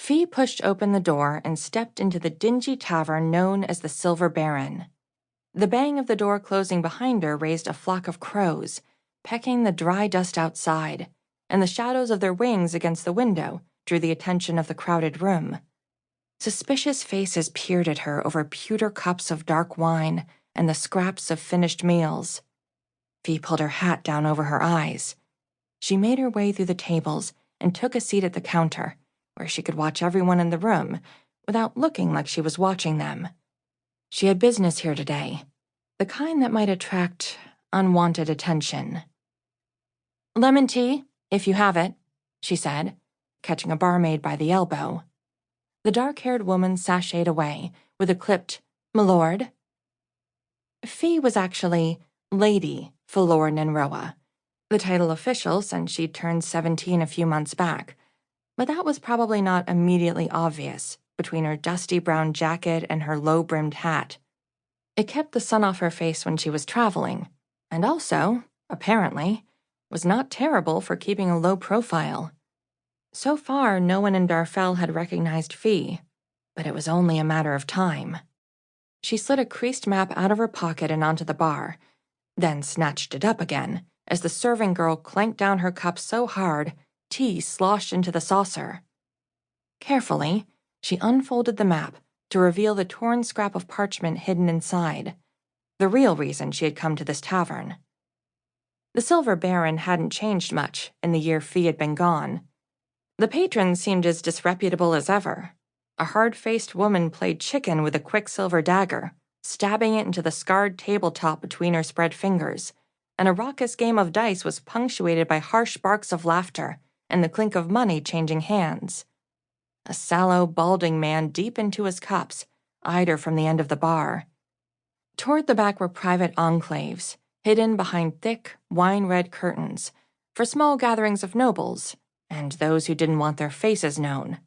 Fee pushed open the door and stepped into the dingy tavern known as the Silver Baron. The bang of the door closing behind her raised a flock of crows, pecking the dry dust outside, and the shadows of their wings against the window drew the attention of the crowded room. Suspicious faces peered at her over pewter cups of dark wine and the scraps of finished meals. Fee pulled her hat down over her eyes. She made her way through the tables and took a seat at the counter, where she could watch everyone in the room without looking like she was watching them. She had business here today, the kind that might attract unwanted attention. "Lemon tea, if you have it," she said, catching a barmaid by the elbow. The dark-haired woman sashayed away with a clipped, "M'lord." Fee was actually Lady Folklore Ninroa, the title official since she'd turned 17 a few months back, but that was probably not immediately obvious between her dusty brown jacket and her low-brimmed hat. It kept the sun off her face when she was traveling, and also, apparently, was not terrible for keeping a low profile. So far, no one in Darfell had recognized Fee, but it was only a matter of time. She slid a creased map out of her pocket and onto the bar, then snatched it up again as the serving girl clanked down her cup so hard tea sloshed into the saucer. Carefully, she unfolded the map to reveal the torn scrap of parchment hidden inside, the real reason she had come to this tavern. The Silver Baron hadn't changed much in the year Fee had been gone. The patrons seemed as disreputable as ever. A hard-faced woman played chicken with a quick silver dagger, stabbing it into the scarred tabletop between her spread fingers, and a raucous game of dice was punctuated by harsh barks of laughter and the clink of money changing hands. A sallow, balding man deep into his cups eyed her from the end of the bar. Toward the back were private enclaves, hidden behind thick, wine-red curtains, for small gatherings of nobles and those who didn't want their faces known.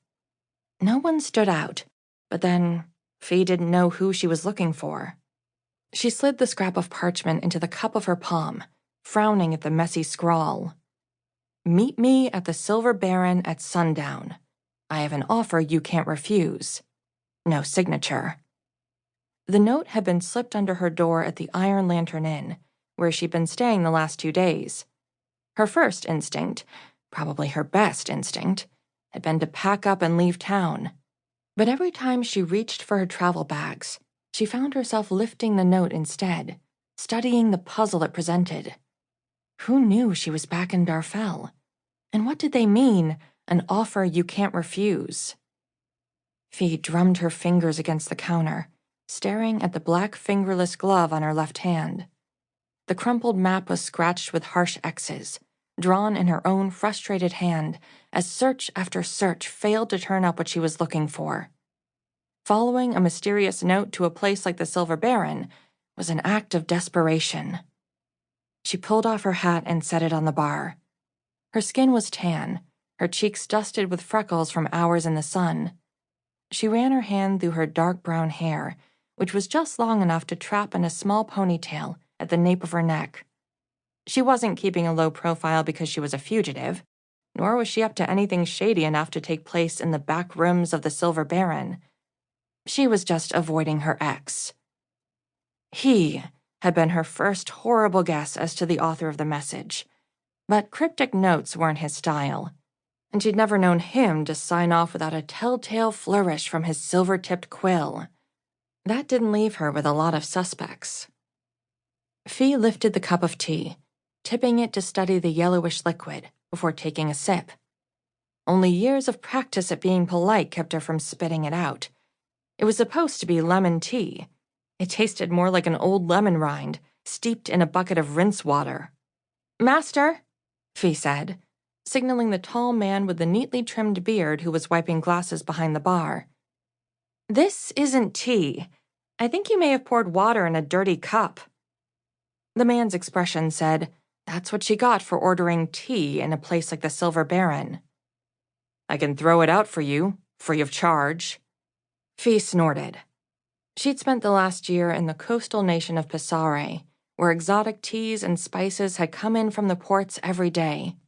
No one stood out, but then Fee didn't know who she was looking for. She slid the scrap of parchment into the cup of her palm, frowning at the messy scrawl. "Meet me at the Silver Baron at sundown. I have an offer you can't refuse." No signature. The note had been slipped under her door at the Iron Lantern Inn, where she'd been staying the last 2 days. Her first instinct, probably her best instinct, had been to pack up and leave town. But every time she reached for her travel bags, she found herself lifting the note instead, studying the puzzle it presented. Who knew she was back in Darfell? And what did they mean, an offer you can't refuse? Fee drummed her fingers against the counter, staring at the black fingerless glove on her left hand. The crumpled map was scratched with harsh X's, drawn in her own frustrated hand as search after search failed to turn up what she was looking for. Following a mysterious note to a place like the Silver Baron was an act of desperation. She pulled off her hat and set it on the bar. Her skin was tan, her cheeks dusted with freckles from hours in the sun. She ran her hand through her dark brown hair, which was just long enough to trap in a small ponytail at the nape of her neck. She wasn't keeping a low profile because she was a fugitive, nor was she up to anything shady enough to take place in the back rooms of the Silver Baron. She was just avoiding her ex. He had been her first horrible guess as to the author of the message, but cryptic notes weren't his style, and she'd never known him to sign off without a telltale flourish from his silver-tipped quill. That didn't leave her with a lot of suspects. Fee lifted the cup of tea, tipping it to study the yellowish liquid before taking a sip. Only years of practice at being polite kept her from spitting it out. It was supposed to be lemon tea. It tasted more like an old lemon rind, steeped in a bucket of rinse water. "Master," Fee said, signaling the tall man with the neatly trimmed beard who was wiping glasses behind the bar. "This isn't tea. I think you may have poured water in a dirty cup." The man's expression said, that's what she got for ordering tea in a place like the Silver Baron. "I can throw it out for you, free of charge." Fee snorted. She'd spent the last year in the coastal nation of Passare, where exotic teas and spices had come in from the ports every day.